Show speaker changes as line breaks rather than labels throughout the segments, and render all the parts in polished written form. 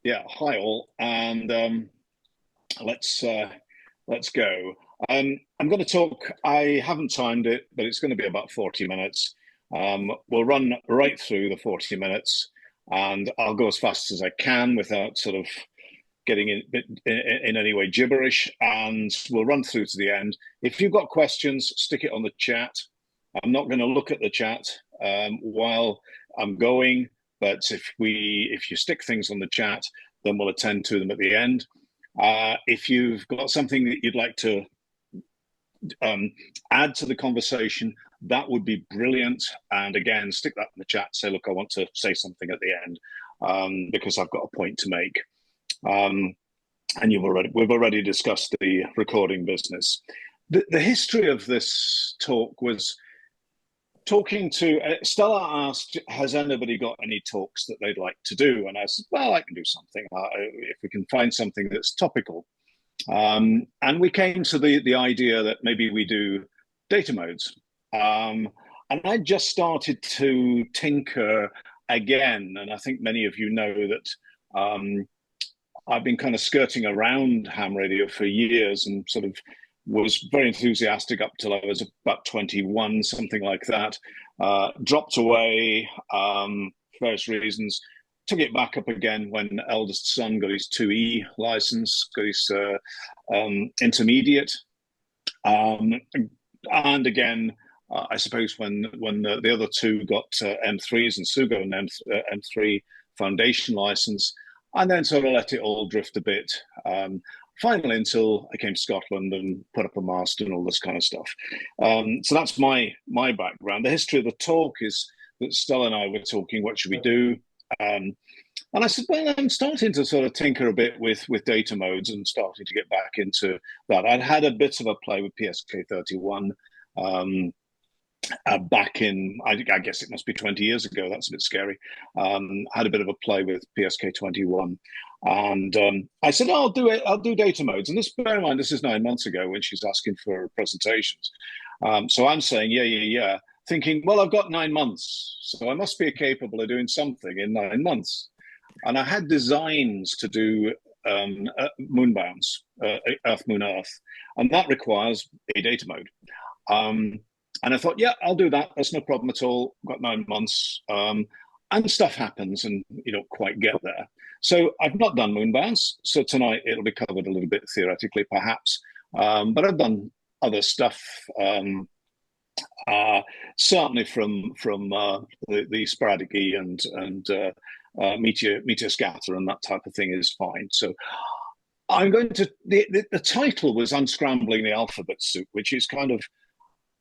Yeah, hi all, and let's go. I'm going to talk. I haven't timed it, but it's going to be about 40 minutes. We'll run right through the 40 minutes, and I'll go as fast as I can without sort of getting in any way gibberish, and we'll run through to the end. If you've got questions, stick it on the chat. I'm not going to look at the chat while I'm going, but if you stick things on the chat, then we'll attend to them at the end. If you've got something that you'd like to add to the conversation, that would be brilliant. And again, stick that in the chat. Say, look, I want to say something at the end because I've got a point to make. And we've already discussed the recording business. The history of this talk was talking to Stella asked, has anybody got any talks that they'd like to do? And I said, well, I can do something if we can find something that's topical. And we came to the idea that maybe we do data modes. And I just started to tinker again. And I think many of you know that I've been kind of skirting around ham radio for years and sort of was very enthusiastic up till I was about 21, something like that. Dropped away for various reasons. Took it back up again when eldest son got his 2E license, got his intermediate. And again, I suppose when the other two got M3s and Sue got an M3 foundation license, and then sort of let it all drift a bit. Finally, until I came to Scotland and put up a mast and all this kind of stuff. So that's my background. The history of the talk is that Stella and I were talking, what should we do? And I said, well, I'm starting to sort of tinker a bit with data modes and starting to get back into that. I'd had a bit of a play with PSK31 back in, I guess it must be 20 years ago. That's a bit scary. Had a bit of a play with PSK21. And I said, I'll do it. I'll do data modes. And this, bear in mind, this is 9 months ago when she's asking for presentations. So I'm saying, yeah, thinking, well, I've got 9 months, so I must be capable of doing something in 9 months. And I had designs to do moonbounce, Earth, Moon, Earth, and that requires a data mode. And I thought, yeah, I'll do that. That's no problem at all. I've got 9 months. And stuff happens and you don't quite get there. So I've not done moonbounce. So tonight it'll be covered a little bit theoretically, perhaps. But I've done other stuff, certainly from the sporadic E and meteor scatter and that type of thing is fine. So I'm going to, the title was Unscrambling the Alphabet Soup, which is kind of,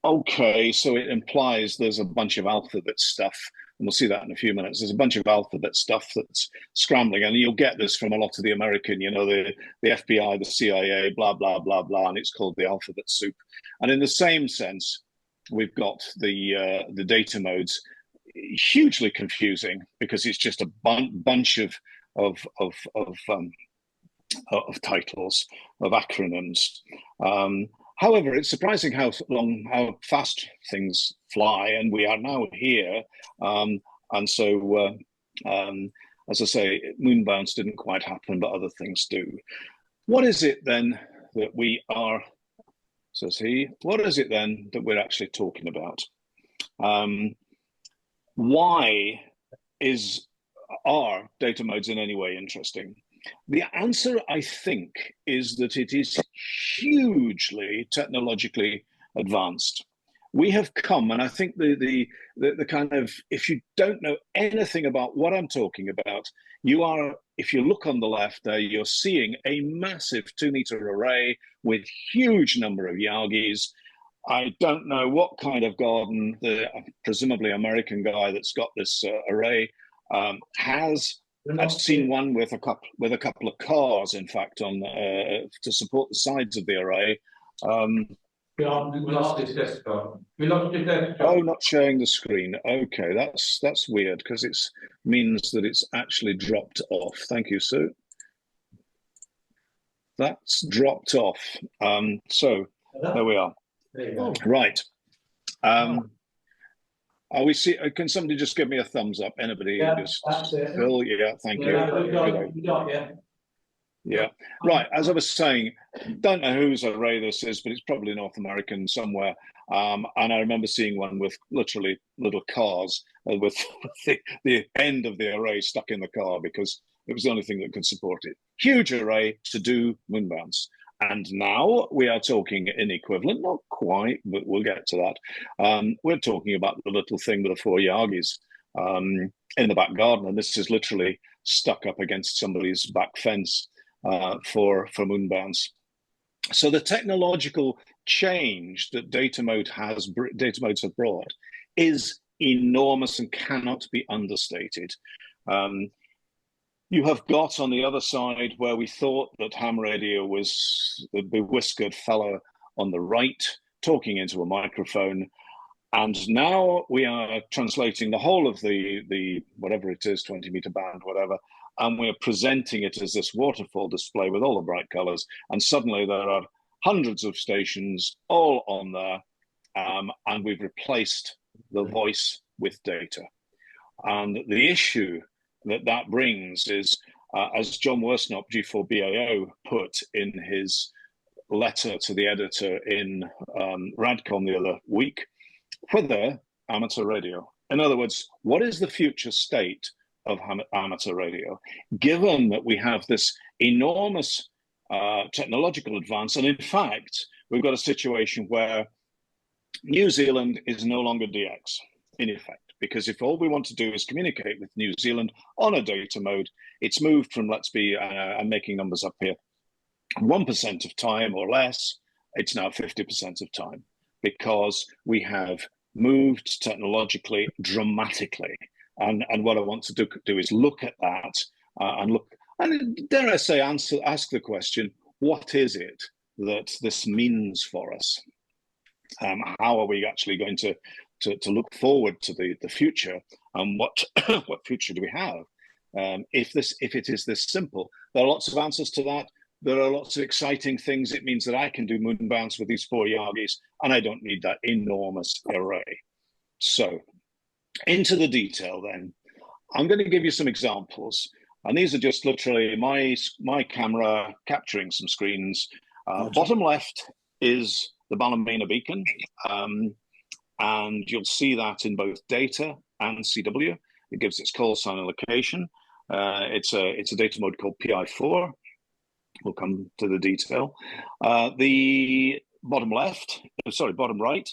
okay, so it implies there's a bunch of alphabet stuff, and we'll see that in a few minutes. There's a bunch of alphabet stuff that's scrambling, and you'll get this from a lot of the American, the FBI, the CIA, blah, blah, blah, blah, and it's called the alphabet soup. And in the same sense, we've got the data modes, hugely confusing because it's just a bunch of titles, of acronyms. However, it's surprising how fast things fly, and we are now here. And so, as I say, moonbounce didn't quite happen, but other things do. What is it then that we are, says he, what is it then that we're actually talking about? Why are data modes in any way interesting? The answer, I think, is that it is hugely technologically advanced. We have come, and I think the kind of, if you don't know anything about what I'm talking about, you are, if you look on the left there, you're seeing a massive 2-meter array with huge number of Yagis. I don't know what kind of garden the presumably American guy that's got this array has. I've seen one with a couple of cars, in fact, on to support the sides of the array.
We lost his desktop. We lost his desktop.
Oh, not showing the screen. Okay, that's weird because it means that it's actually dropped off. Thank you, Sue. That's dropped off. So there we are.
There you go.
Right. We see. Can somebody just give me a thumbs up? Anybody?
Yeah,
just
that's it.
Phil. Yeah, thank you.
Yeah, we
Good.
got, yeah.
Yeah. Right. As I was saying, don't know whose array this is, but it's probably North American somewhere. And I remember seeing one with literally little cars with the end of the array stuck in the car because it was the only thing that could support it. Huge array to do moonbounce. And now we are talking in equivalent, not quite, but we'll get to that. We're talking about the little thing with the four Yagis in the back garden. And this is literally stuck up against somebody's back fence for moonbounce. So the technological change that data modes have brought is enormous and cannot be understated. You have got on the other side where we thought that ham radio was the bewhiskered fellow on the right talking into a microphone. And now we are translating the whole of the whatever it is, 20-meter band, whatever, and we're presenting it as this waterfall display with all the bright colors. And suddenly there are hundreds of stations all on there, and we've replaced the voice with data. And the issue that brings is, as John Worsnop, G4BAO, put in his letter to the editor in Radcom the other week, whether amateur radio. In other words, what is the future state of amateur radio, given that we have this enormous technological advance? And in fact, we've got a situation where New Zealand is no longer DX, in effect, because if all we want to do is communicate with New Zealand on a data mode, it's moved from, let's be, I'm making numbers up here, 1% of time or less, it's now 50% of time, because we have moved technologically dramatically. And what I want to do is look at that and look, and dare I say, ask the question, what is it that this means for us? How are we actually going to look forward to the future, and what what future do we have? If it is this simple, there are lots of answers to that. There are lots of exciting things. It means that I can do moonbounce with these four Yagis, and I don't need that enormous array. So, into the detail then. I'm going to give you some examples, and these are just literally my camera capturing some screens. Bottom left is the Ballymena beacon, and you'll see that in both data and CW. It gives its call sign and location. It's a data mode called PI4. We'll come to the detail. The bottom right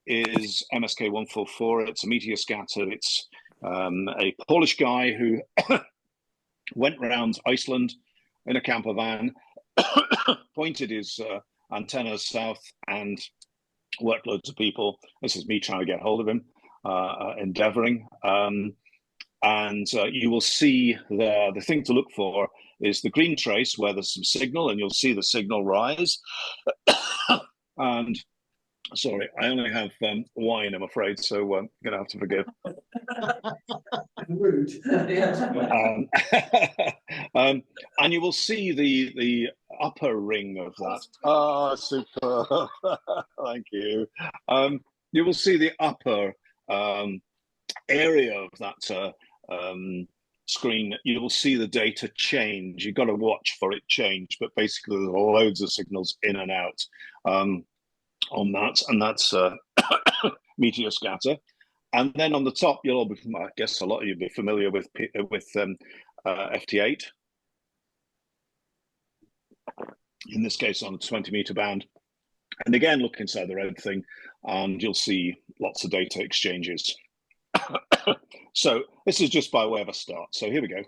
is MSK144. It's a meteor scatter. It's a Polish guy who went around Iceland in a camper van, pointed his antennas south, and worked loads of people. This is me trying to get hold of him, endeavoring. And you will see the thing to look for is the green trace where there's some signal, and you'll see the signal rise. And sorry, I only have wine, I'm afraid, so you're going to have to forgive.
Rude.
And you will see the upper ring of that. Oh, super. Thank you. You will see the upper area of that screen. You will see the data change. You've got to watch for it change, but basically there's loads of signals in and out on that, and that's meteor scatter. And then on the top, you'll all be, I guess a lot of you will be familiar with FT8. In this case, on a 20-meter band. And again, look inside the red thing, and you'll see lots of data exchanges. So this is just by way of a start. So here we go.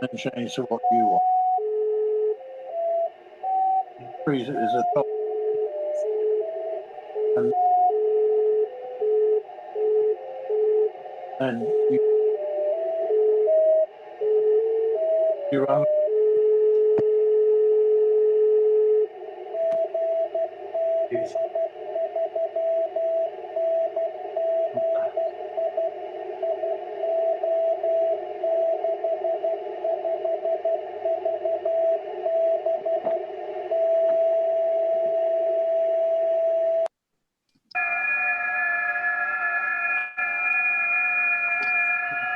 And change to what you want. Freeze it as a top. And you run.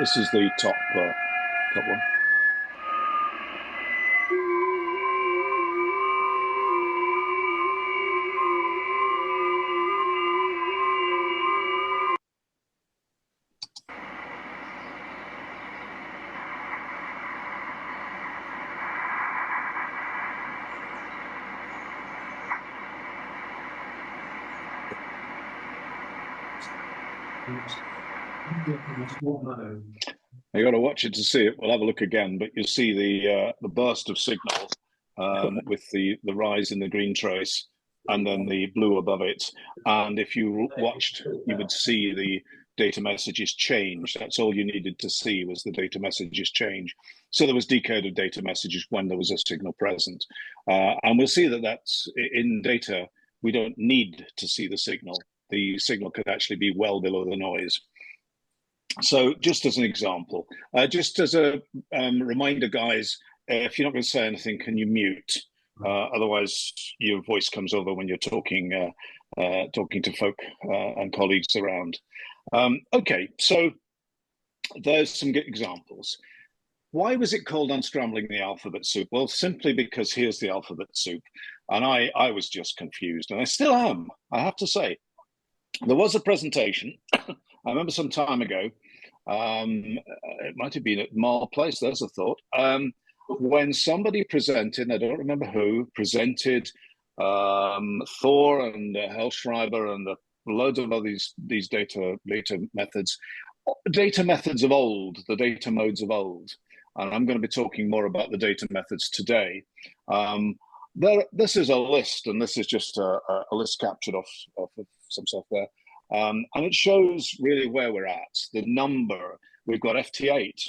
This is the top one. You got to watch it to see it. We'll have a look again, but you'll see the burst of signal with the rise in the green trace and then the blue above it. And if you watched, you would see the data messages change. That's all you needed to see was the data messages change. So there was decoded data messages when there was a signal present. And we'll see that that's in data. We don't need to see the signal. The signal could actually be well below the noise. So just as an example, just as a reminder, guys, if you're not going to say anything, can you mute? Otherwise, your voice comes over when you're talking to folk and colleagues around. Okay, so there's some examples. Why was it called Unscrambling the Alphabet Soup? Well, simply because here's the alphabet soup. And I was just confused, and I still am, I have to say. There was a presentation, I remember some time ago, it might have been at Marl Place, there's a thought, when somebody presented, I don't remember who, presented Thor and Hellschreiber and loads of other these data methods of old, the data modes of old. And I'm going to be talking more about the data methods today. This is a list, and this is just a list captured off of some software. And it shows really where we're at. The number, we've got FT8.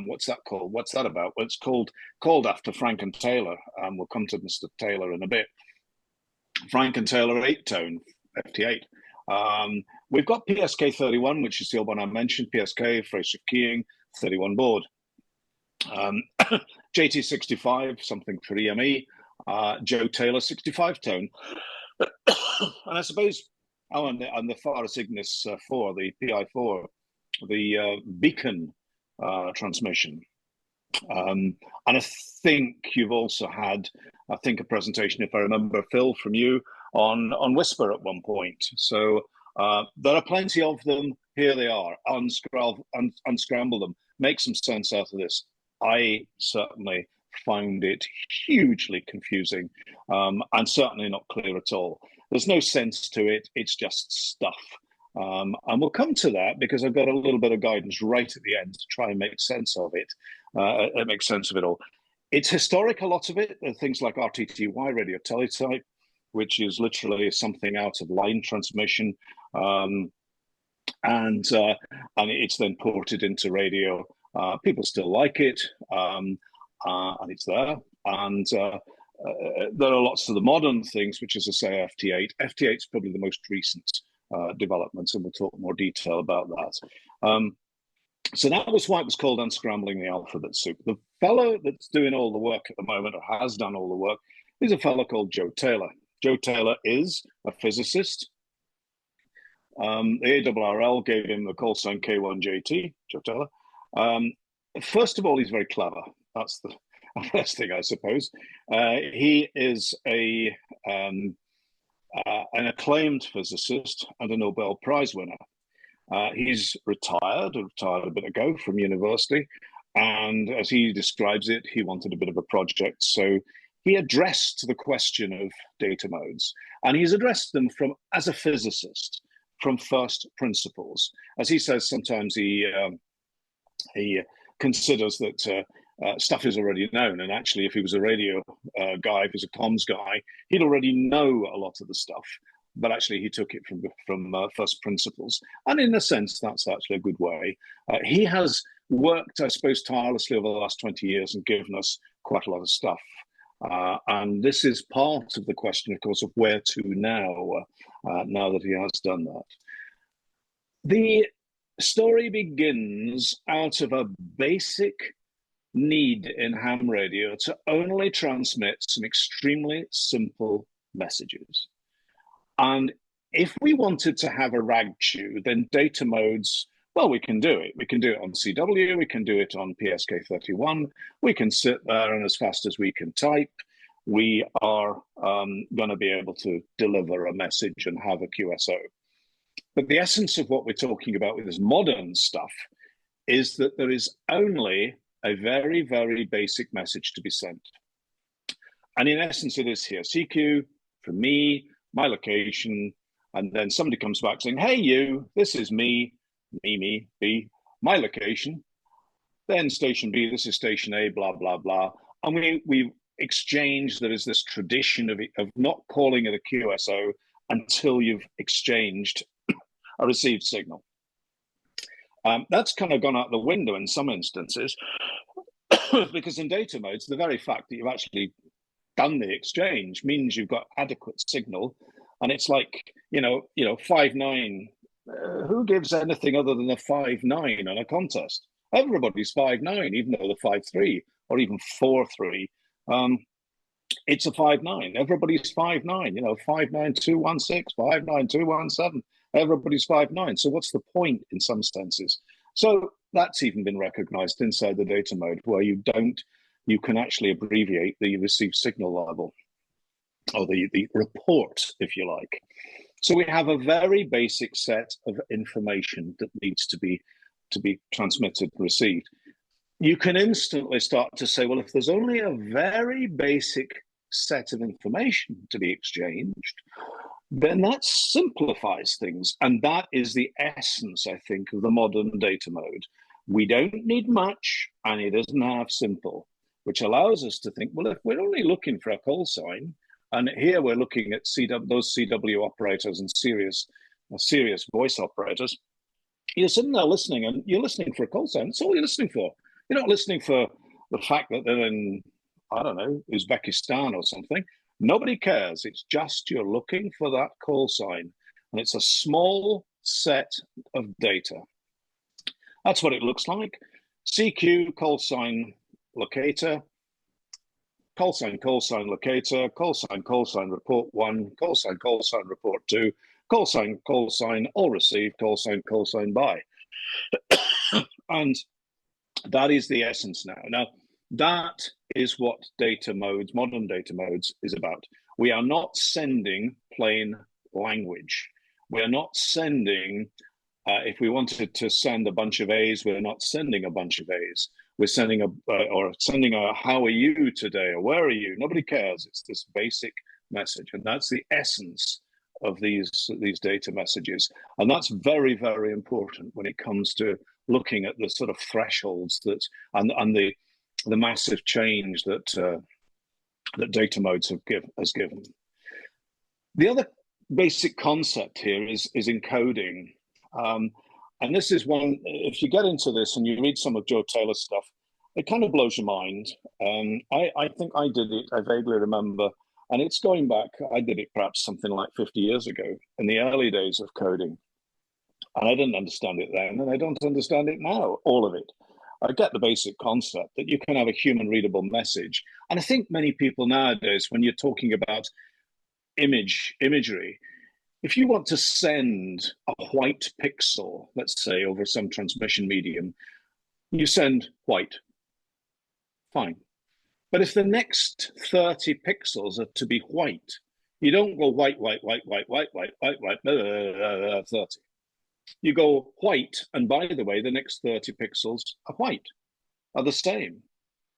What's that called? What's that about? Well, it's called after Frank and Taylor. We'll come to Mr. Taylor in a bit. Frank and Taylor 8-tone, FT8. We've got PSK31, which is the one I mentioned, PSK, phrase of keying, 31 board. JT65, something for EME. Joe Taylor 65-tone. And I suppose, and the Far Cygnus 4, the PI4, the beacon transmission. And I think you've also had, a presentation, if I remember, Phil, from you on Whisper at one point. So there are plenty of them. Here they are. Unscramble them. Make some sense out of this. I certainly found it hugely confusing and certainly not clear at all. There's no sense to it. It's just stuff. And we'll come to that because I've got a little bit of guidance right at the end to try and make sense of it. Make sense of it all. It's historic, a lot of it. Things like RTTY, radio teletype, which is literally something out of line transmission. And it's then ported into radio. People still like it, and it's there. And there are lots of the modern things, which is, I say, FT8. FT8 is probably the most recent developments, and we'll talk more detail about that. So that was why it was called Unscrambling the Alphabet Soup. The fellow that's doing all the work at the moment, or has done all the work, is a fellow called Joe Taylor. Joe Taylor is a physicist. The ARRL gave him the call sign K1JT, Joe Taylor. First of all, he's very clever. That's the first thing, I suppose. He is an acclaimed physicist and a Nobel Prize winner. He's retired a bit ago from university. And as he describes it, he wanted a bit of a project. So he addressed the question of data modes. And he's addressed them as a physicist, from first principles. As he says, sometimes he considers that stuff is already known. And actually, if he was a radio guy, if he was a comms guy, he'd already know a lot of the stuff. But actually, he took it from first principles. And in a sense, that's actually a good way. He has worked, I suppose, tirelessly over the last 20 years and given us quite a lot of stuff. And this is part of the question, of course, of where to now, now that he has done that. The story begins out of a basic need in ham radio to only transmit some extremely simple messages. And if we wanted to have a rag chew, then data modes, well, we can do it. We can do it on CW, we can do it on PSK31, we can sit there and as fast as we can type, we are going to be able to deliver a message and have a QSO. But the essence of what we're talking about with this modern stuff is that there is only a very, very basic message to be sent. And in essence, it is here. CQ for me, my location, and then somebody comes back saying, hey, you, this is me, B, my location. Then station B, this is station A, blah, blah, blah. And we exchange, there is this tradition of not calling it a QSO until you've exchanged a received signal. That's kind of gone out the window in some instances, because in data modes, the very fact that you've actually done the exchange means you've got adequate signal. And it's like, 5.9, who gives anything other than a 5.9 on a contest? Everybody's 5.9, even though they're 5.3 or even 4.3. It's a 5.9. Everybody's 5.9, 5.9216, 5.9217. Everybody's 5.9. So what's the point in some senses? So that's even been recognized inside the data mode, where you can actually abbreviate the received signal level, or the report, if you like. So we have a very basic set of information that needs to be transmitted and received. You can instantly start to say, well, if there's only a very basic set of information to be exchanged, then that simplifies things. And that is the essence, I think, of the modern data mode. We don't need much, and it doesn't have simple, which allows us to think, well, if we're only looking for a call sign, and here we're looking at those CW operators and serious voice operators, you're sitting there listening, and you're listening for a call sign. That's all you're listening for. You're not listening for the fact that they're in, I don't know, Uzbekistan or something. Nobody cares. It's just you're looking for that call sign. And it's a small set of data. That's what it looks like. CQ, call sign locator, call sign locator, call sign report 1, call sign report 2, call sign all received, call sign by. And that is the essence now. Now, that is what data modes, modern data modes, is about. We are not sending plain language. We are not sending, if we wanted to send a bunch of A's, we're not sending a bunch of A's. We're sending a how are you today, or where are you? Nobody cares. It's this basic message. And that's the essence of these data messages. And that's very, very important when it comes to looking at the sort of thresholds that and the massive change that data modes has given. The other basic concept here is encoding. And this is one, if you get into this and you read some of Joe Taylor's stuff, it kind of blows your mind. I think I did it, I vaguely remember, and it's going back, I did it perhaps something like 50 years ago, in the early days of coding. And I didn't understand it then, and I don't understand it now, all of it. I get the basic concept that you can have a human readable message. And I think many people nowadays, when you're talking about imagery, if you want to send a white pixel, let's say, over some transmission medium, you send white, fine. But if the next 30 pixels are to be white, you don't go white, 30. You go white, and by the way, the next 30 pixels are white, are the same.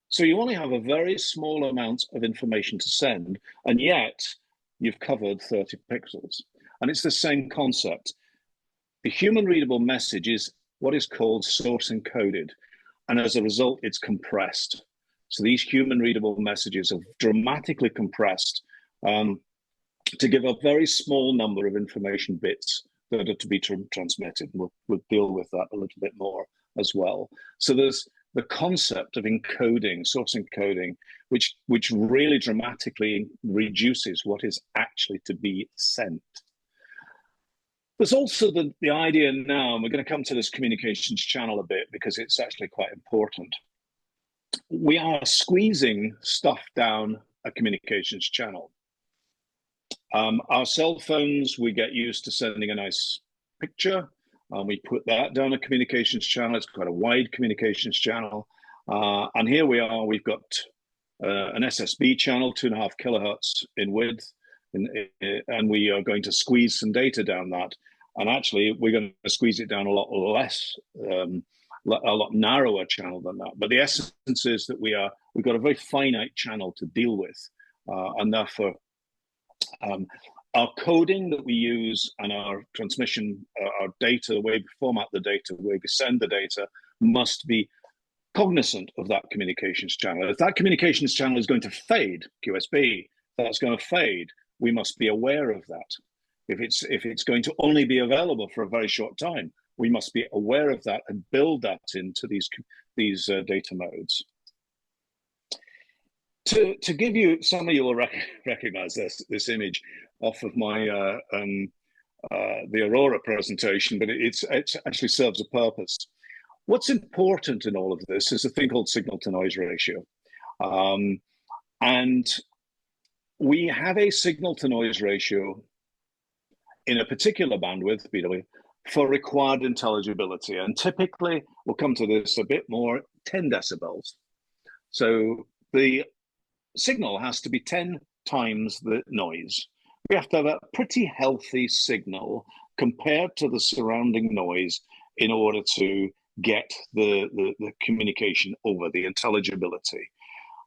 So you only have a very small amount of information to send, and yet you've covered 30 pixels. And it's the same concept. The human readable message is what is called source encoded. And as a result, it's compressed. So these human readable messages are dramatically compressed to give a very small number of information bits that are to be transmitted. We'll deal with that a little bit more as well. So there's the concept of encoding, source encoding, which really dramatically reduces what is actually to be sent. There's also the idea now, and we're going to come to this communications channel a bit because it's actually quite important. We are squeezing stuff down a communications channel. Our cell phones, we get used to sending a nice picture. We put that down a communications channel. It's quite a wide communications channel. And here we are, we've got an SSB channel, 2.5 kilohertz in width, and we are going to squeeze some data down that. And actually, we're going to squeeze it down a lot less, a lot narrower channel than that. But the essence is that we've got a very finite channel to deal with. And therefore, our coding that we use and our transmission, our data, the way we format the data, the way we send the data, must be cognizant of that communications channel. If that communications channel is going to fade, QSB, that's going to fade, we must be aware of that. If it's going to only be available for a very short time, we must be aware of that and build that into these data modes. To give you, some of you will recognize this image off of my the Aurora presentation, but it actually serves a purpose. What's important in all of this is a thing called signal-to-noise ratio. And we have a signal-to-noise ratio in a particular bandwidth, BW, for required intelligibility. And typically, we'll come to this a bit more, 10 decibels. So the signal has to be 10 times the noise. We have to have a pretty healthy signal compared to the surrounding noise in order to get the communication over, the intelligibility.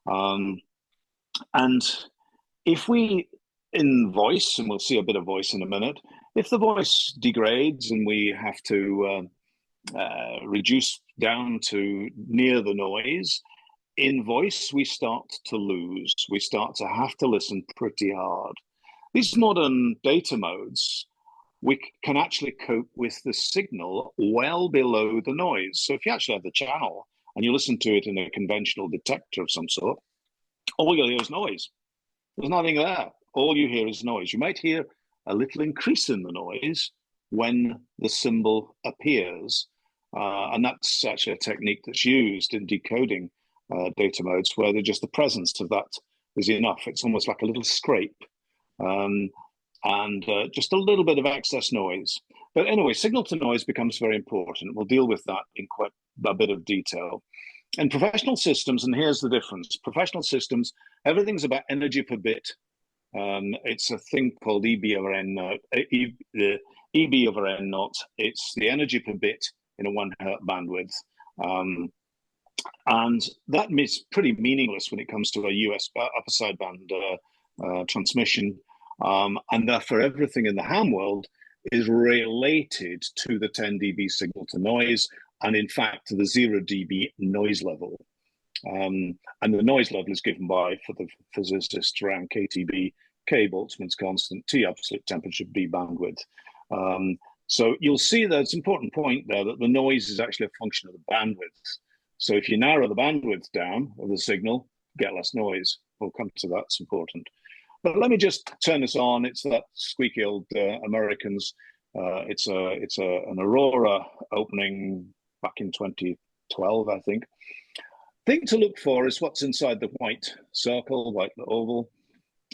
And if we, in voice, and we'll see a bit of voice in a minute, if the voice degrades and we have to reduce down to near the noise, in voice, we start to lose. We start to have to listen pretty hard. These modern data modes, we can actually cope with the signal well below the noise. So if you actually have the channel and you listen to it in a conventional detector of some sort, all you'll hear is noise. There's nothing there. All you hear is noise. You might hear a little increase in the noise when the symbol appears. And that's actually a technique that's used in decoding data modes where just the presence of that is enough. It's almost like a little scrape and just a little bit of excess noise. But anyway, signal to noise becomes very important. We'll deal with that in quite a bit of detail. In professional systems, and here's the difference, professional systems, everything's about energy per bit. It's a thing called EB over N naught. It's the energy per bit in a 1 hertz bandwidth. And that is pretty meaningless when it comes to a US upper sideband transmission. And therefore, everything in the ham world is related to the 10 dB signal to noise, and in fact, to the 0 dB noise level. And the noise level is given by, for the physicists, around KTB, K, Boltzmann's constant, T, absolute temperature, B, bandwidth. So you'll see there's an important point there that the noise is actually a function of the bandwidth. So if you narrow the bandwidth down of the signal, get less noise. We'll come to that, it's important. But let me just turn this on. It's that squeaky old Americans. It's an Aurora opening back in 2012, I think. Thing to look for is what's inside the white circle, white oval.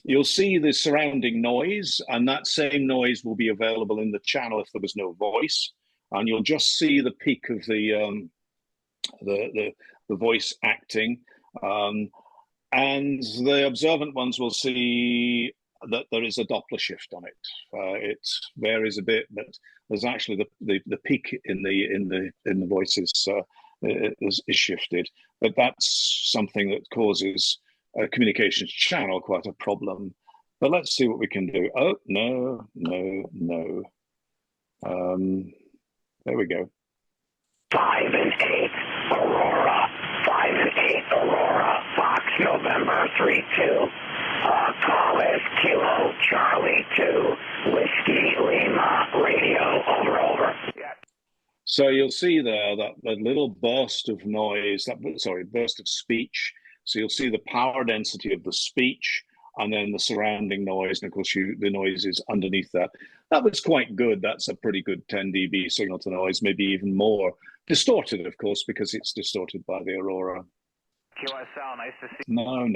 You'll see the surrounding noise, and that same noise will be available in the channel if there was no voice. And you'll just see the peak of the voice acting. And the observant ones will see that there is a Doppler shift on it. It varies a bit, but there's actually the peak in the voices is shifted. But that's something that causes a communications channel quite a problem. But let's see what we can do. Oh, no. There we go.
5 and 8, Aurora. 5 and 8, Aurora. 5 032. Call is Kilo Charlie 2 Whiskey Lima Radio. Over. Yeah.
So you'll see there that little burst of noise, burst of speech. So you'll see the power density of the speech and then the surrounding noise. And of course, the noise is underneath that. That was quite good. That's a pretty good 10 dB signal to noise, maybe even more. Distorted, of course, because it's distorted by the aurora.
QSO, nice to see.
No.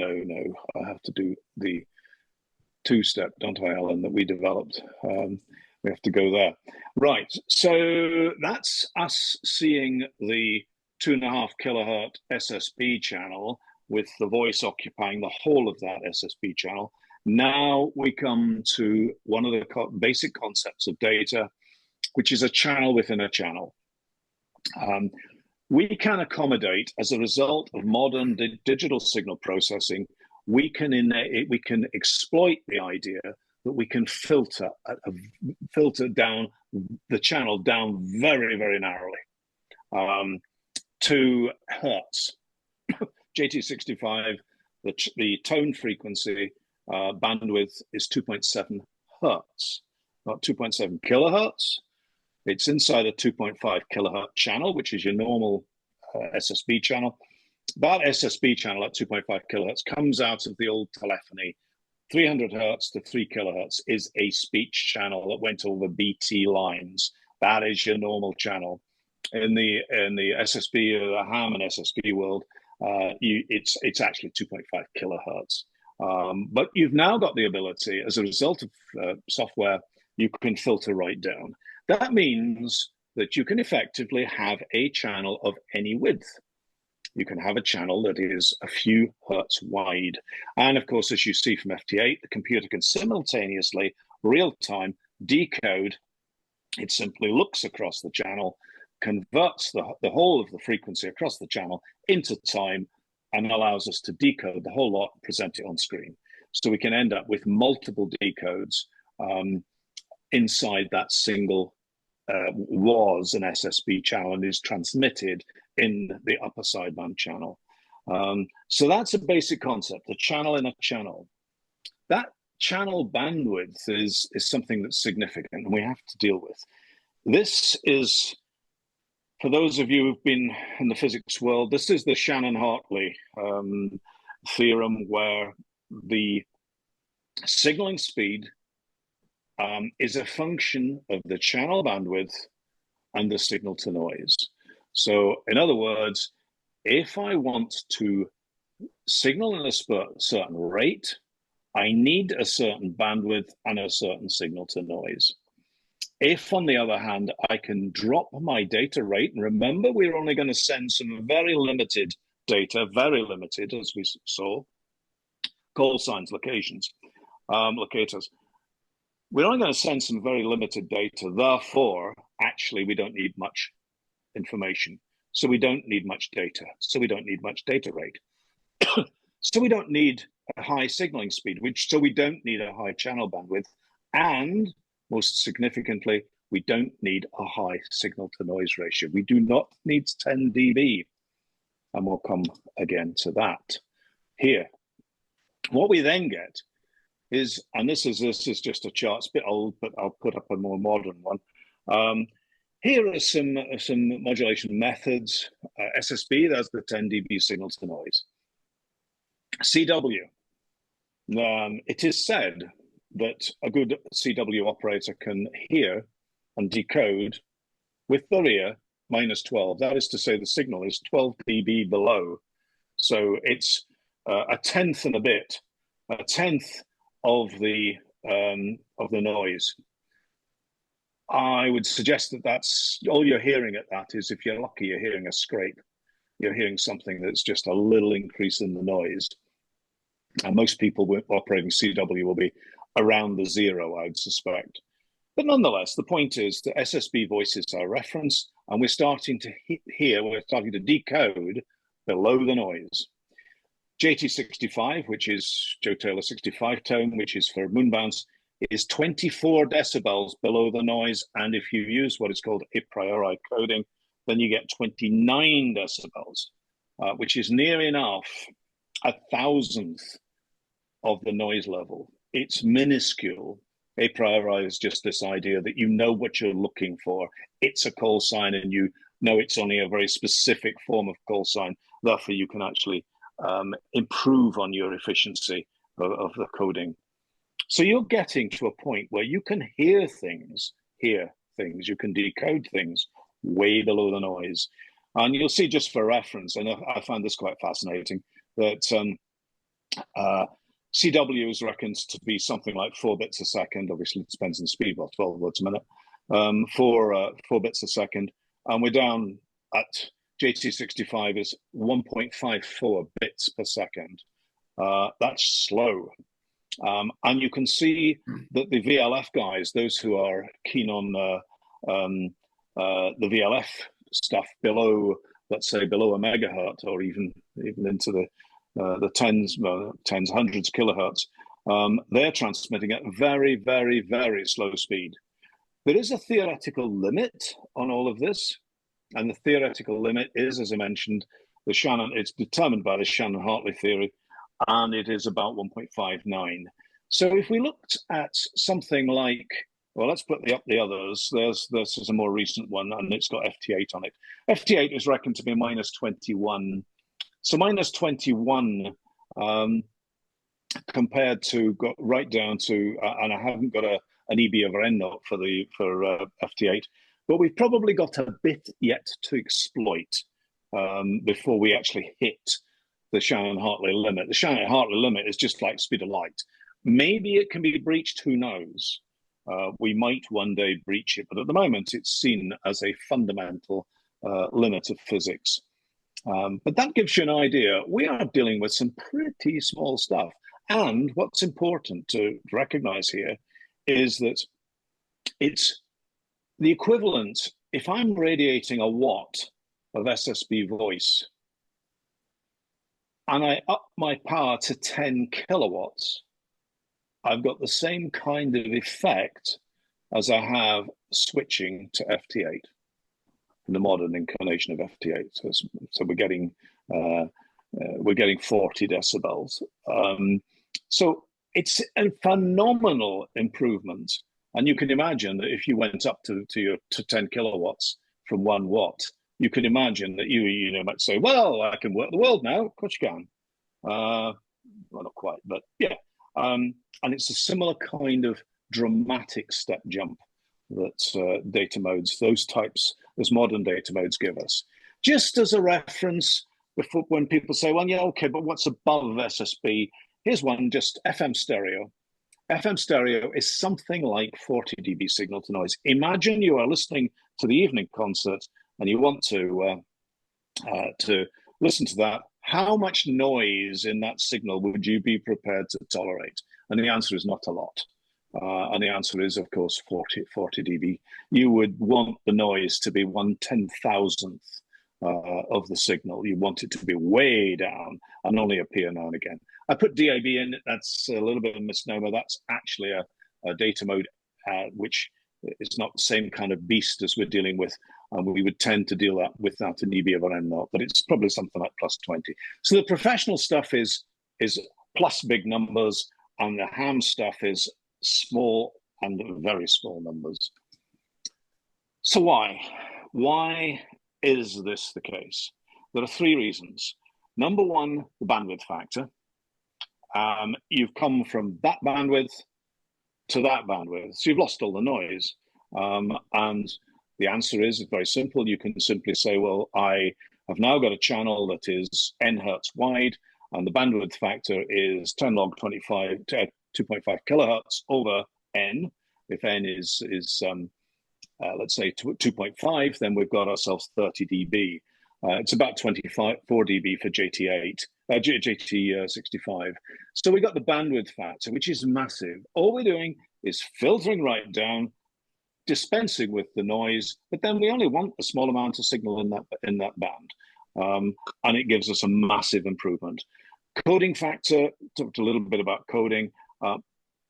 I have to do the two-step, don't I, Alan, that we developed. We have to go there. Right, so that's us seeing the 2.5 kilohertz SSB channel with the voice occupying the whole of that SSB channel. Now we come to one of the basic concepts of data, which is a channel within a channel. We can accommodate, as a result of modern digital signal processing, we can exploit the idea that we can filter down the channel down very, very narrowly to hertz. JT65, the tone frequency bandwidth is 2.7 hertz, not 2.7 kilohertz. It's inside a 2.5 kilohertz channel, which is your normal SSB channel. That SSB channel at 2.5 kilohertz comes out of the old telephony. 300 hertz to 3 kilohertz is a speech channel that went over BT lines. That is your normal channel. In the SSB or the ham and SSB world, it's actually 2.5 kilohertz. But you've now got the ability, as a result of software, you can filter right down. That means that you can effectively have a channel of any width. You can have a channel that is a few hertz wide. And of course, as you see from FT8, the computer can simultaneously, real-time, decode. It simply looks across the channel, converts the whole of the frequency across the channel into time, and allows us to decode the whole lot and present it on screen. So we can end up with multiple decodes inside that single was an SSB channel and is transmitted in the upper sideband channel. So that's a basic concept, a channel in a channel. That channel bandwidth is something that's significant and we have to deal with. This is, for those of you who've been in the physics world, this is the Shannon-Hartley theorem, where the signaling speed is a function of the channel bandwidth and the signal to noise. So in other words, if I want to signal in a certain rate, I need a certain bandwidth and a certain signal to noise. If, on the other hand, I can drop my data rate, and remember, we're only going to send some very limited data, very limited, as we saw, callsigns, locators. We're only going to send some very limited data. Therefore, actually, we don't need much information. So we don't need much data. So we don't need much data rate. So we don't need a high signaling speed, so we don't need a high channel bandwidth. And most significantly, we don't need a high signal to noise ratio. We do not need 10 dB. And we'll come again to that here. What we then get is, and this is just a chart, it's a bit old, but I'll put up a more modern one. Here are some modulation methods. SSB, that's the 10 dB signal to noise. CW, it is said that a good CW operator can hear and decode with their ear -12. That is to say the signal is 12 dB below. So it's a tenth and a bit, a tenth of the noise. I would suggest that that's all you're hearing at that is, if you're lucky, you're hearing a scrape. You're hearing something that's just a little increase in the noise. And most people operating CW will be around the zero, I would suspect. But nonetheless, the point is that SSB voices are referenced, and we're starting to we're starting to decode below the noise. JT65, which is Joe Taylor 65 tone, which is for moonbounce, is 24 decibels below the noise. And if you use what is called a priori coding, then you get 29 decibels, which is near enough 1,000th of the noise level. It's minuscule. A priori is just this idea that you know what you're looking for. It's a call sign, and you know it's only a very specific form of call sign. Therefore, you can actually improve on your efficiency of the coding. So you're getting to a point where you can hear things, you can decode things way below the noise. And you'll see, just for reference, and I find this quite fascinating, that CW is reckoned to be something like 4 bits a second. Obviously, it depends on the speed, about 12 words a minute, 4 bits a second. And we're down at JT65 is 1.54 bits per second. That's slow. And you can see that the VLF guys, those who are keen on the VLF stuff below, let's say below a megahertz, or even into the tens, hundreds kilohertz, they're transmitting at very, very, very slow speed. There is a theoretical limit on all of this, and the theoretical limit is, as I mentioned, it's determined by the Shannon-Hartley theory, and it is about 1.59. So if we looked at something like, well, let's put up the others. This is a more recent one, and it's got FT8 on it. FT8 is reckoned to be minus 21. So minus 21 compared to, got right down to, and I haven't got an EB over N note for FT8, but we've probably got a bit yet to exploit before we actually hit the Shannon-Hartley limit. The Shannon-Hartley limit is just like speed of light. Maybe it can be breached, who knows? We might one day breach it, but at the moment it's seen as a fundamental limit of physics. But that gives you an idea. We are dealing with some pretty small stuff. And what's important to recognize here is that it's the equivalent. If I'm radiating a watt of SSB voice and I up my power to 10 kilowatts, I've got the same kind of effect as I have switching to FT8, the modern incarnation of FT8. So we're getting 40 decibels. So it's a phenomenal improvement. And you can imagine that if you went up to 10 kilowatts from 1 watt, you can imagine that you might say, well, I can work the world now. Of course you can. Well, not quite, but yeah. And it's a similar kind of dramatic step jump that data modes, those modern data modes give us. Just as a reference, when people say, well, yeah, okay, but what's above SSB? Here's one, just FM stereo. FM stereo is something like 40 dB signal to noise. Imagine you are listening to the evening concert and you want to listen to that. How much noise in that signal would you be prepared to tolerate? And the answer is not a lot. And the answer is, of course, 40 dB. You would want the noise to be 1/10,000th of the signal. You want it to be way down and only appear now and again. I put DAB in, that's a little bit of a misnomer. That's actually a data mode which is not the same kind of beast as we're dealing with. And we would tend to deal with that in EB over N naught, but it's probably something like plus 20. So the professional stuff is plus big numbers, and the ham stuff is small and very small numbers. So why? Why is this the case? There are 3 reasons. Number one, the bandwidth factor. You've come from that bandwidth to that bandwidth, so you've lost all the noise. And the answer is very simple. You can simply say, well, I have now got a channel that is N hertz wide, and the bandwidth factor is 10 log 25 to 2.5 kilohertz over N. If N is let's say 2.5, then we've got ourselves 30 dB. It's about 4 dB for JT65. So we got the bandwidth factor, which is massive. All we're doing is filtering right down, dispensing with the noise, but then we only want a small amount of signal in that band, and it gives us a massive improvement. Coding factor, talked a little bit about coding.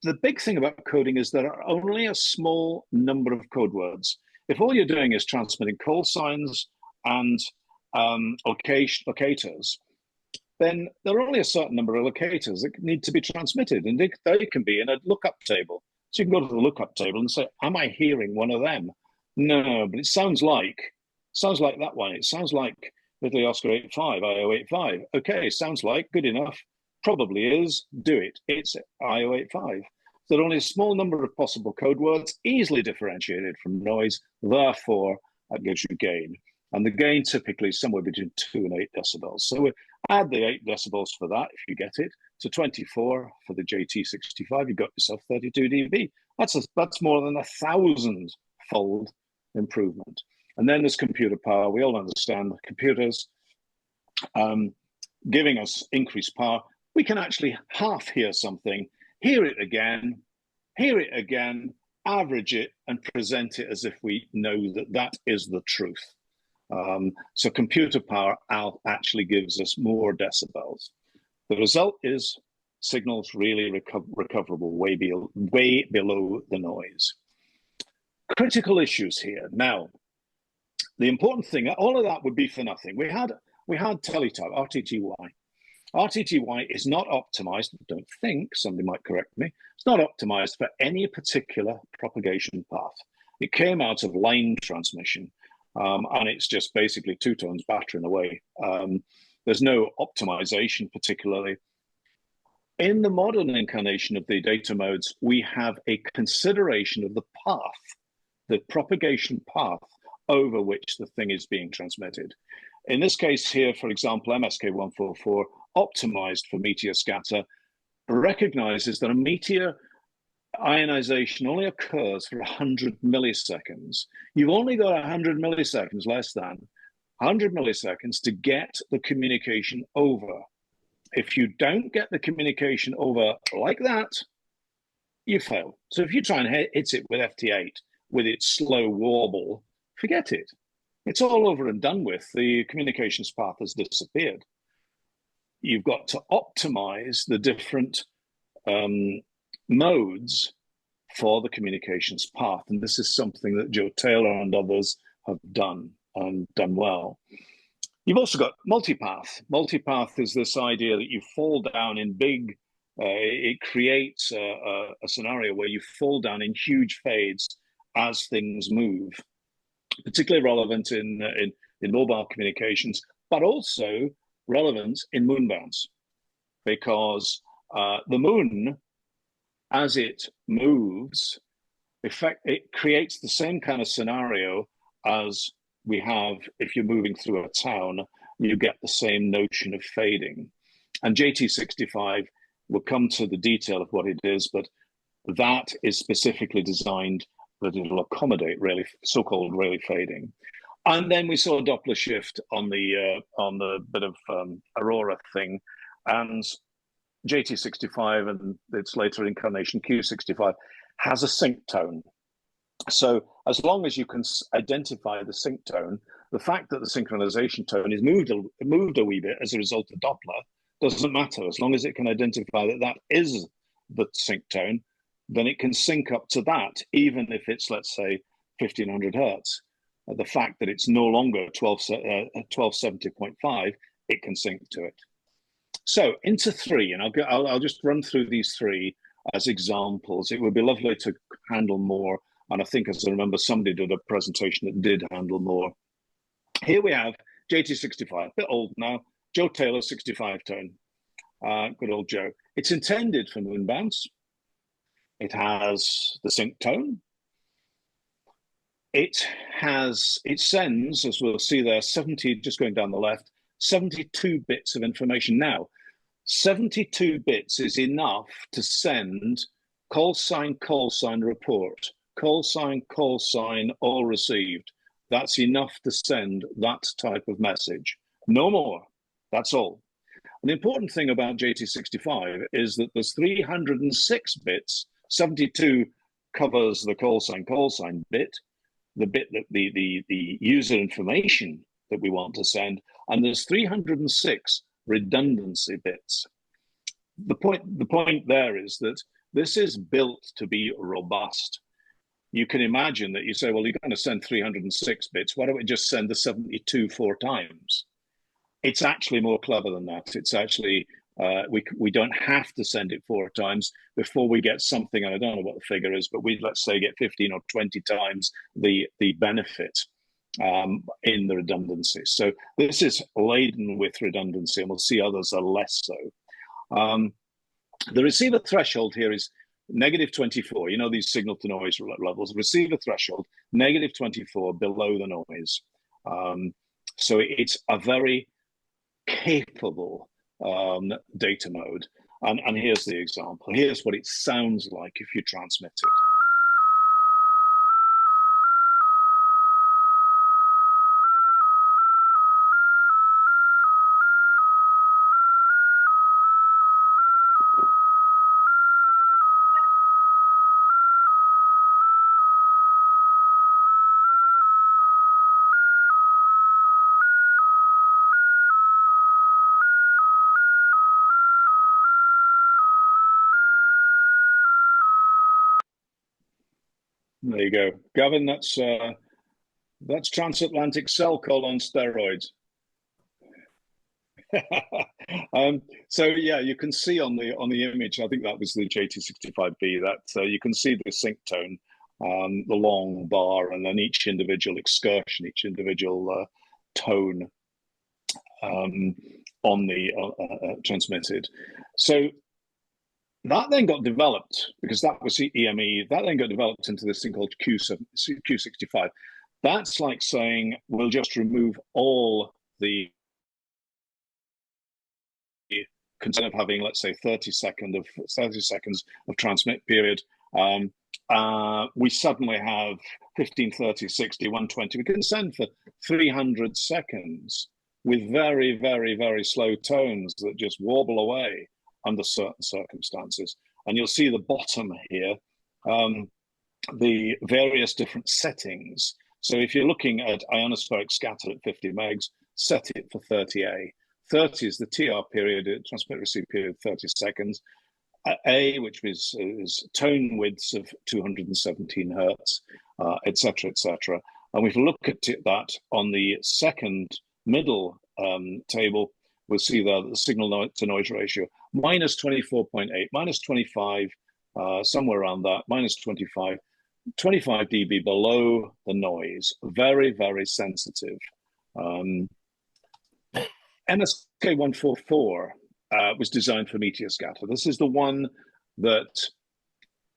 The big thing about coding is there are only a small number of code words. If all you're doing is transmitting call signs and locators, then there are only a certain number of locators that need to be transmitted, and they can be in a lookup table. So you can go to the lookup table and say, am I hearing one of them? No, but it sounds like that one. It sounds like Italy Oscar 85, IO85. Okay, sounds like, good enough. Probably is, do it. It's IO85. There are only a small number of possible code words, easily differentiated from noise. Therefore, that gives you gain. And the gain typically is somewhere between 2 and 8 decibels. So we add the 8 decibels for that, if you get it, to 24 for the JT65, you've got yourself 32 dB. That's more than 1,000-fold improvement. And then there's computer power. We all understand computers giving us increased power. We can actually half hear something, hear it again, average it, and present it as if we know that that is the truth. So computer power actually gives us more decibels. The result is signals really recoverable way below the noise. Critical issues here. Now, the important thing, all of that would be for nothing. We had teletype, RTTY. RTTY is not optimized, I don't think, somebody might correct me, it's not optimized for any particular propagation path. It came out of line transmission, and it's just basically 2 tones battering away. There's no optimization particularly. In the modern incarnation of the data modes, we have a consideration of the path, the propagation path over which the thing is being transmitted. In this case here, for example, MSK144, optimized for meteor scatter, recognizes that a meteor ionization only occurs for 100 milliseconds. You've only got 100 milliseconds, less than 100 milliseconds to get the communication over. If you don't get the communication over like that, you fail. So if you try and hit it with FT8 with its slow warble, forget it. It's all over and done with. The communications path has disappeared. You've got to optimize the different modes for the communications path. And this is something that Joe Taylor and others have done and done well. You've also got multipath. Multipath is this idea that you fall down in big, it creates a scenario where you fall down in huge fades as things move, particularly relevant in mobile communications, but also relevant in moonbounce, because the moon, as it moves, it creates the same kind of scenario as we have if you're moving through a town. You get the same notion of fading. And JT65 will come to the detail of what it is, but that is specifically designed that it'll accommodate really so-called Rayleigh fading. And then we saw a Doppler shift on the bit of Aurora thing, and JT65 and its later incarnation Q65 has a sync tone. So as long as you can identify the sync tone, the fact that the synchronization tone is moved a wee bit as a result of Doppler doesn't matter. As long as it can identify that that is the sync tone, then it can sync up to that, even if it's, let's say, 1500 hertz. The fact that it's no longer 1270.5, it can sync to it. So into 3, and I'll just run through these 3 as examples. It would be lovely to handle more, and I think, as I remember, somebody did a presentation that did handle more. Here we have JT65, a bit old now, Joe Taylor 65 tone, good old Joe. It's intended for moonbounce. It has the sync tone. It sends, as we'll see there, 70, just going down the left, 72 bits of information. Now, 72 bits is enough to send call sign report, call sign, all received. That's enough to send that type of message. No more, that's all. And the important thing about JT65 is that there's 306 bits, 72 covers the call sign bit, the bit that the user information that we want to send, and there's 306 redundancy bits. The point there is that this is built to be robust. You can imagine that you say, well, you're going to send 306 bits. Why don't we just send the 72 4 times? It's actually more clever than that. It's actually we don't have to send it 4 times before we get something, and I don't know what the figure is, but we, let's say, get 15 or 20 times the benefit in the redundancy. So this is laden with redundancy, and we'll see others are less so. The receiver threshold here is negative 24. You know, these signal to noise levels. Receiver threshold, negative 24 below the noise. So it's a very capable data mode. And here's the example. Here's what it sounds like if you transmit it. There you go, Gavin. That's transatlantic cell call on steroids. So yeah, you can see on the image. I think that was the JT65B. That you can see the sync tone, the long bar, and then each individual excursion, each individual tone on the transmitted. So that then got developed, because that was the EME, that then got developed into this thing called Q65. That's like saying we'll just remove all the concern of having, let's say, 30 seconds of transmit period. We suddenly have 15, 30, 60, 120. We can send for 300 seconds with very, very, very slow tones that just wobble away under certain circumstances. And you'll see the bottom here, the various different settings. So if you're looking at ionospheric scatter at 50 megs, set it for 30A. 30 is the TR period, transmit receive period, 30 seconds. A, which is tone widths of 217 hertz, etc., etc. And if we look at that on the second middle table, we'll see there that the signal to noise ratio, minus 24.8, minus 25, somewhere around that, minus 25 dB below the noise, very, very sensitive. MSK144 was designed for meteor scatter. This is the one that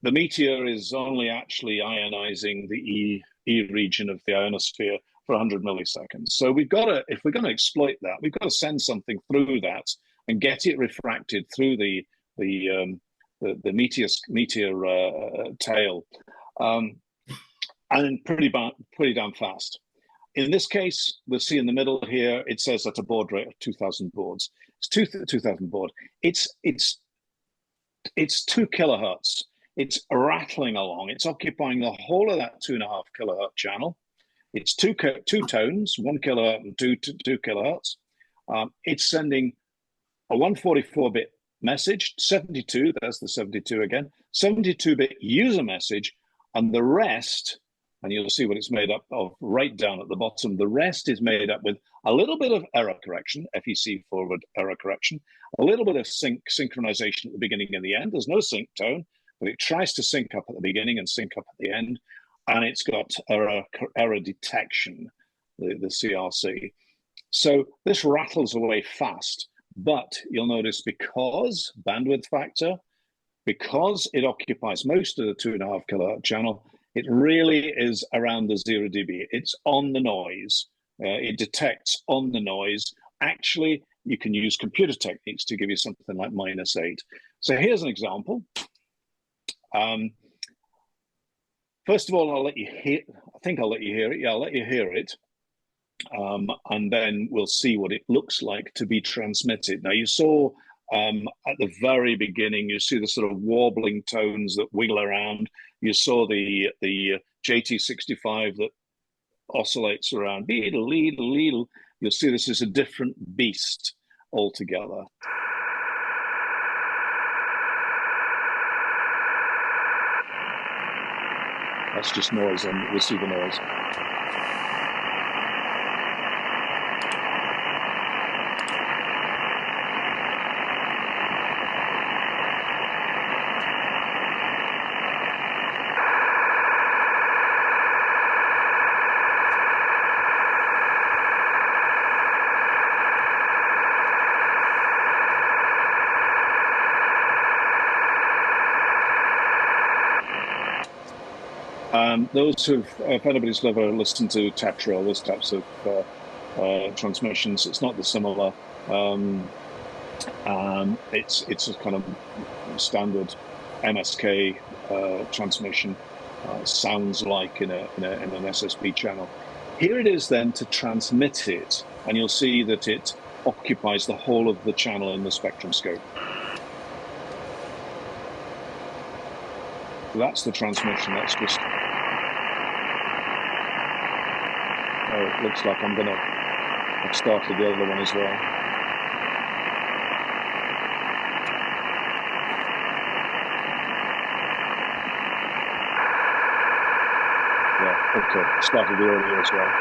the meteor is only actually ionizing the E region of the ionosphere for 100 milliseconds. So we've got to, if we're going to exploit that, we've got to send something through that and get it refracted through the meteor tail, and pretty damn fast. In this case, we'll see in the middle here, it says at a baud rate of 2,000 bauds. It's 2,000 baud. It's 2 kilohertz. It's rattling along. It's occupying the whole of that 2.5 kilohertz channel. It's two tones, 1 kilohertz and 2 kilohertz. It's sending a 144-bit message, 72, there's the 72 again, 72-bit user message, and the rest, and you'll see what it's made up of right down at the bottom. The rest is made up with a little bit of error correction, FEC forward error correction, a little bit of synchronization at the beginning and the end. There's no sync tone, but it tries to sync up at the beginning and sync up at the end. And it's got error detection, the CRC. So this rattles away fast, but you'll notice because bandwidth factor, because it occupies most of the 2.5 kilohertz channel, it really is around the 0 dB. It's on the noise. It detects on the noise. Actually, you can use computer techniques to give you something like -8. So here's an example. First of all, I'll let you hear. I think I'll let you hear it. Yeah, I'll let you hear it, and then we'll see what it looks like to be transmitted. Now, you saw at the very beginning, you see the sort of wobbling tones that wiggle around. You saw the JT65 that oscillates around. Leedle, leedle, leedle. You'll see this is a different beast altogether. That's just noise, and we'll see the noise. Those if anybody's ever listened to Tetra or those types of transmissions, it's not dissimilar. It's a kind of standard MSK transmission. Sounds like in an SSB channel. Here it is then to transmit it, and you'll see that it occupies the whole of the channel in the spectrum scope. So that's the transmission. That's just. Oh, it looks like I've started the other one as well. Yeah, okay, started the audio as well.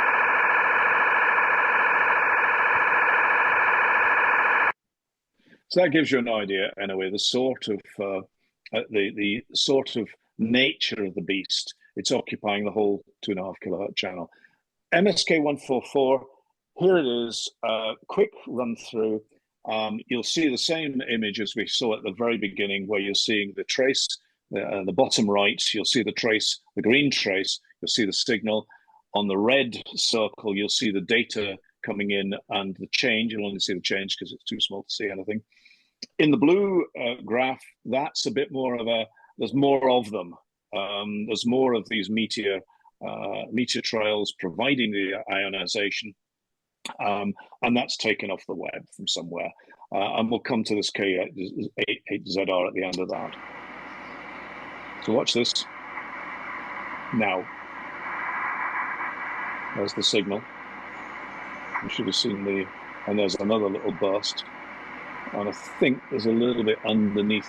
So that gives you an idea, anyway, the sort of the sort of nature of the beast. It's occupying the whole 2.5 kilohertz channel. MSK144. Here it is. Quick run through. You'll see the same image as we saw at the very beginning, where you're seeing the trace. The bottom right, you'll see the trace, the green trace. You'll see the signal. On the red circle, you'll see the data coming in and the change. You'll only see the change because it's too small to see anything. In the blue graph, that's a bit more of there's more of them. There's more of these meteor trails providing the ionization, and that's taken off the web from somewhere. And we'll come to this K8ZR at the end of that. So watch this. Now, there's the signal. You should have seen and there's another little burst. And I think there's a little bit underneath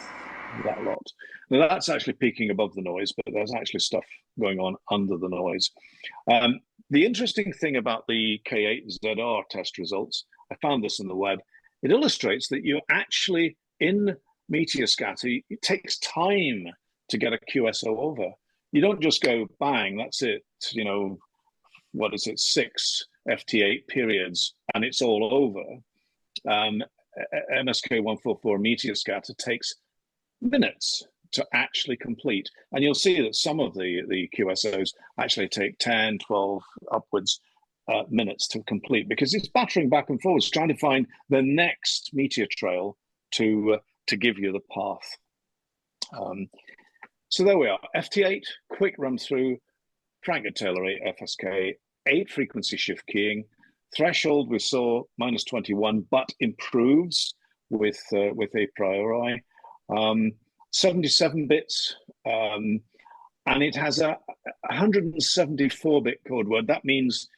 that lot. Now that's actually peaking above the noise, but there's actually stuff going on under the noise. The interesting thing about the K8ZR test results, I found this in the web, it illustrates that you actually, in meteor scatter, it takes time to get a QSO over. You don't just go bang, that's it, you know, what is it, 6 FT8 periods, and it's all over. MSK144 meteor scatter takes minutes to actually complete. And you'll see that some of the QSOs actually take 10, 12 upwards minutes to complete, because it's battering back and forwards, trying to find the next meteor trail to give you the path. So there we are. FT8, quick run through, Frank-Taylor 8 FSK, 8 frequency shift keying. Threshold we saw -21, but improves with a priori. 77 bits, and it has a 174-bit code word. That means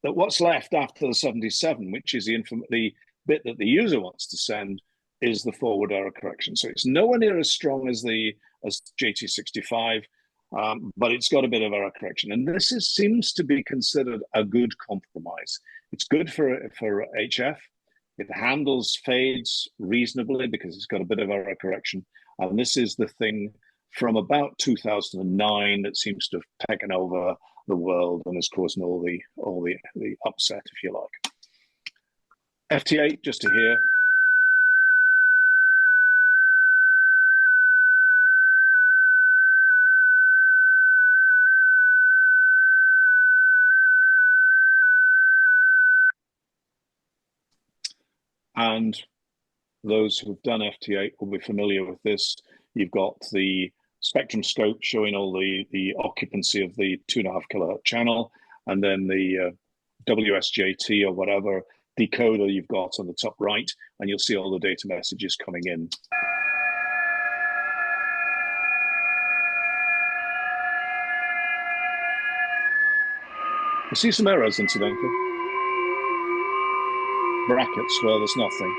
that what's left after the 77, which is the bit that the user wants to send, is the forward error correction. So it's nowhere near as strong as JT65, but it's got a bit of error correction. And this seems to be considered a good compromise. It's good for HF. It handles fades reasonably because it's got a bit of error correction. And this is the thing from about 2009 that seems to have taken over the world and is causing all the upset, if you like. FT8, just to hear. And those who've done FT8 will be familiar with this. You've got the spectrum scope showing all the occupancy of the 2.5 kilohertz channel, and then the WSJT or whatever decoder you've got on the top right, and you'll see all the data messages coming in. I see some errors, incidentally. Brackets where there's nothing.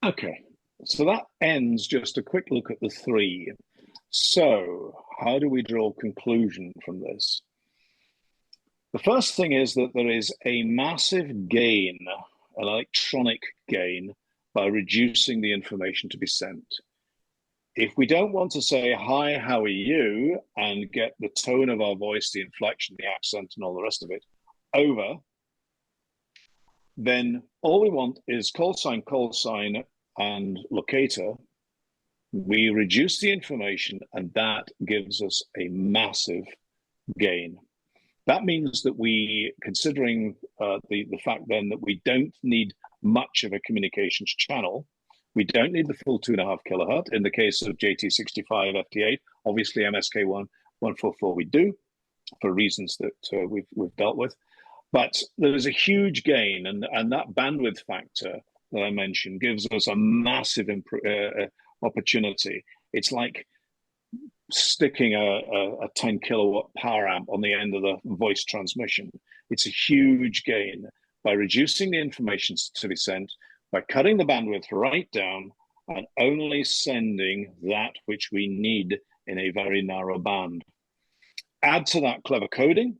Okay, so that ends just a quick look at the 3. So how do we draw conclusion from this? The first thing is that there is a massive gain, an electronic gain, by reducing the information to be sent. If we don't want to say, hi, how are you, and get the tone of our voice, the inflection, the accent, and all the rest of it over, then all we want is call sign, and locator. We reduce the information, and that gives us a massive gain. That means that considering the fact then that we don't need much of a communications channel, we don't need the full 2.5 kilohertz. In the case of JT65 FT8, obviously MSK1 144 we do, for reasons that we've dealt with. But there is a huge gain, and that bandwidth factor that I mentioned gives us a massive opportunity. It's like sticking a 10 kilowatt power amp on the end of the voice transmission. It's a huge gain by reducing the information to be sent, by cutting the bandwidth right down, and only sending that which we need in a very narrow band. Add to that clever coding,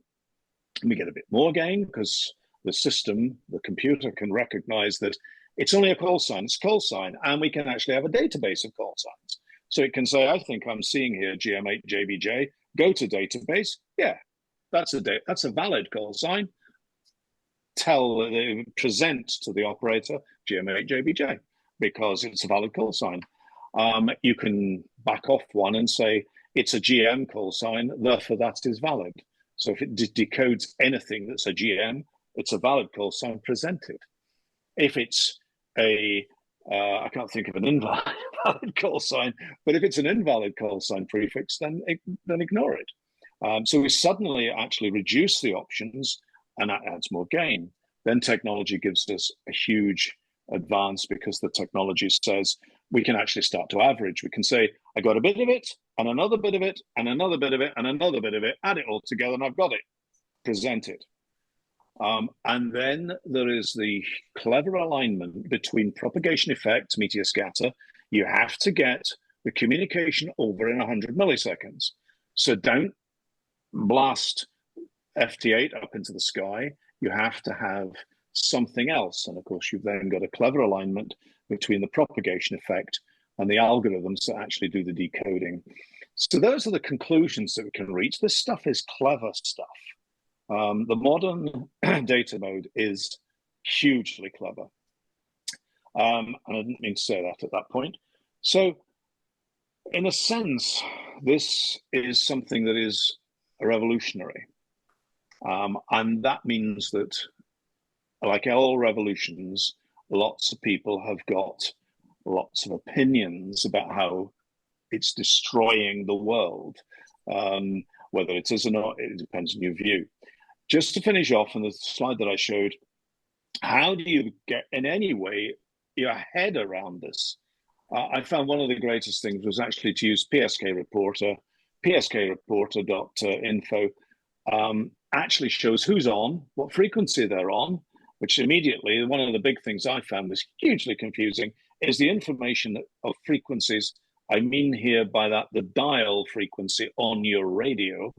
and we get a bit more gain because the system, the computer, can recognize that it's only a call sign, it's a call sign, and we can actually have a database of call signs. So it can say, I think I'm seeing here GM8JBJ, go to database. Yeah, that's a valid call sign. Present to the operator GM8JBJ because it's a valid call sign. You can back off one and say it's a GM call sign, therefore that is valid. So if it decodes anything that's a GM, it's a valid call sign presented. If it's I can't think of an invalid call sign, but if it's an invalid call sign prefix, then ignore it. So we suddenly actually reduce the options, and that adds more gain. Then technology gives us a huge advance because the technology says we can actually start to average. We can say, I got a bit of it, and another bit of it, and another bit of it, and another bit of it, add it all together, and I've got it. Present it. And then there is the clever alignment between propagation effect, meteor scatter. You have to get the communication over in 100 milliseconds. So don't blast FT8 up into the sky. You have to have something else. And of course, you've then got a clever alignment between the propagation effect and the algorithms that actually do the decoding. So those are the conclusions that we can reach. This stuff is clever stuff. The modern data mode is hugely clever. And I didn't mean to say that at that point. So in a sense, this is something that is revolutionary. And that means that, like all revolutions, lots of people have got lots of opinions about how it's destroying the world. Whether it is or not, it depends on your view. Just to finish off on the slide that I showed, how do you get in any way your head around this? I found one of the greatest things was actually to use PSK Reporter. pskreporter.info actually shows who's on, what frequency they're on, which immediately, one of the big things I found was hugely confusing, is the information of frequencies. I mean here by that, the dial frequency on your radio.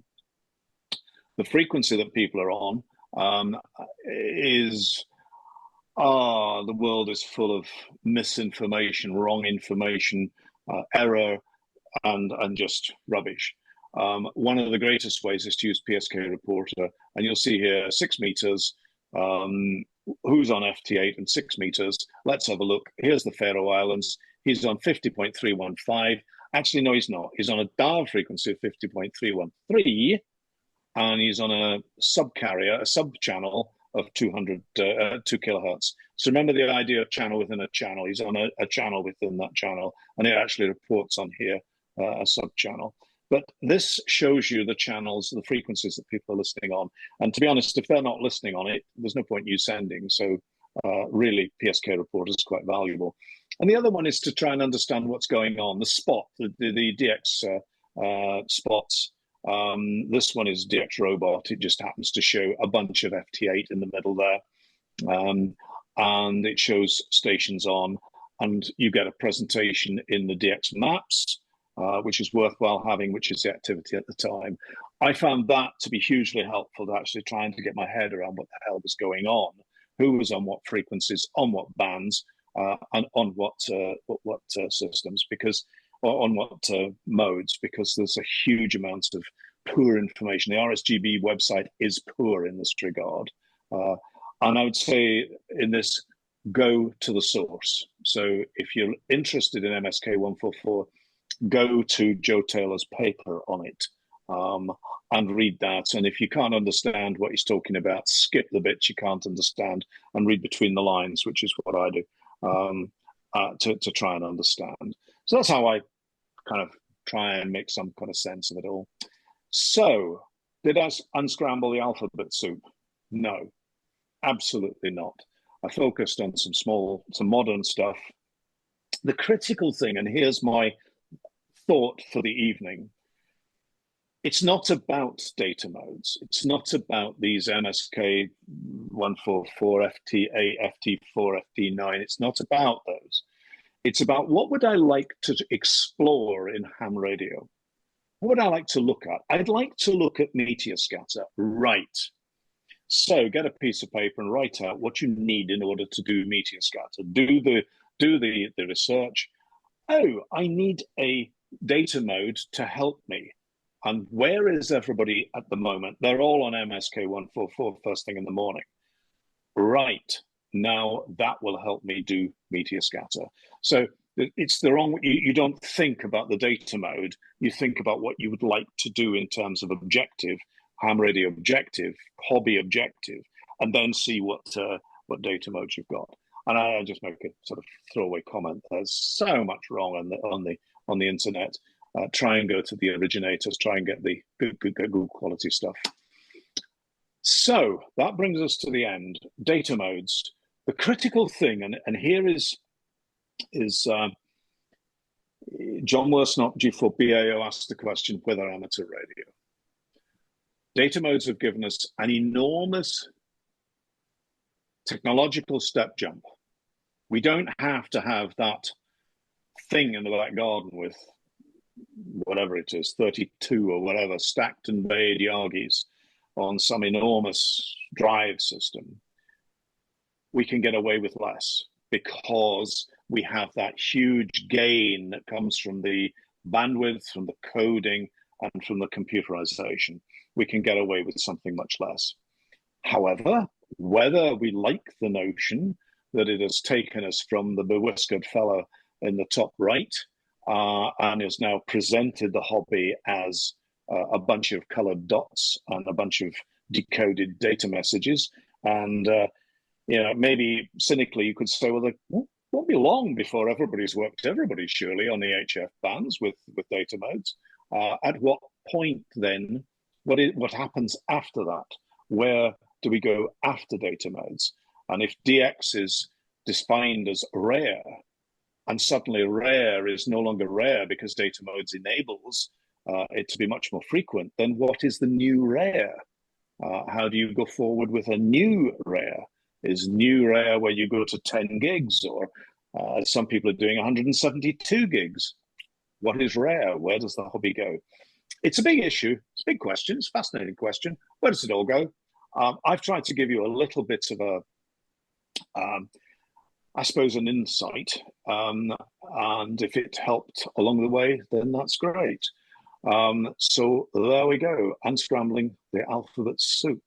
The frequency that people are on is, the world is full of misinformation, wrong information, error, and just rubbish. One of the greatest ways is to use PSK Reporter, and you'll see here 6 meters, who's on FT8 and 6 meters. Let's have a look. Here's the Faroe Islands. He's on 50.315. Actually, no, he's not. He's on a dial frequency of 50.313. And he's on a subcarrier, a sub-channel of 2 kilohertz. So remember the idea of channel within a channel. He's on a channel within that channel, and it actually reports on here a sub-channel. But this shows you the channels, the frequencies that people are listening on. And to be honest, if they're not listening on it, there's no point you sending. So really, PSK Reporter is quite valuable. And the other one is to try and understand what's going on. The spot, the DX spots. This one is DX Robot. It just happens to show a bunch of FT8 in the middle there. And it shows stations on, and you get a presentation in the DX maps. which is worthwhile having, which is the activity at the time. I found that to be hugely helpful to actually trying to get my head around what the hell was going on, who was on what frequencies, on what bands, and on what systems, because, or on what modes, because there's a huge amount of poor information. The RSGB website is poor in this regard. And I would say in this, go to the source. So if you're interested in MSK 144, go to Joe Taylor's paper on it and read that. And if you can't understand what he's talking about, skip the bits you can't understand and read between the lines, which is what I do to try and understand. So that's how I kind of try and make some kind of sense of it all. So did I unscramble the alphabet soup? No, absolutely not. I focused on some modern stuff. The critical thing, and here's my thought for the evening, it's not about data modes. It's not about these MSK 144, FT8, FT4, FT9. It's not about those. It's about what would I like to explore in ham radio? What would I like to look at? I'd like to look at meteor scatter, right? So get a piece of paper and write out what you need in order to do meteor scatter. Do the research. Oh, I need a data mode to help me. And where is everybody at the moment? They're all on MSK 144 first thing in the morning. Right. Now that will help me do meteor scatter. So it's the wrong, you don't think about the data mode, you think about what you would like to do in terms of objective, ham radio objective, hobby objective, and then see what data modes you've got. And I just make a sort of throwaway comment. There's so much wrong on the internet. Try and go to the originators, try and get the good quality stuff. So that brings us to the end. Data modes. The critical thing, and here is John Worsnop, G4 BAO, asked the question, whether amateur radio. Data modes have given us an enormous technological step jump. We don't have to have that thing in the back garden with whatever it is, 32 or whatever, stacked and bayed Yagis on some enormous drive system. We can get away with less because we have that huge gain that comes from the bandwidth, from the coding, and from the computerization. We can get away with something much less. However, whether we like the notion that it has taken us from the bewhiskered fellow in the top right and has now presented the hobby as a bunch of colored dots and a bunch of decoded data messages, and you know, maybe cynically you could say, well, it won't be long before everybody's worked everybody surely on the HF bands with data modes. At what point then? What happens after that? Where do we go after data modes? And if DX is defined as rare, and suddenly rare is no longer rare because data modes enables it to be much more frequent, then what is the new rare? How do you go forward with a new rare? Is new rare where you go to 10 gigs, or some people are doing 172 gigs? What is rare? Where does the hobby go? It's a big issue. It's a big question. It's a fascinating question. Where does it all go? I've tried to give you a little bit of a, I suppose, an insight. And if it helped along the way, then that's great. So there we go. Unscrambling the alphabet soup.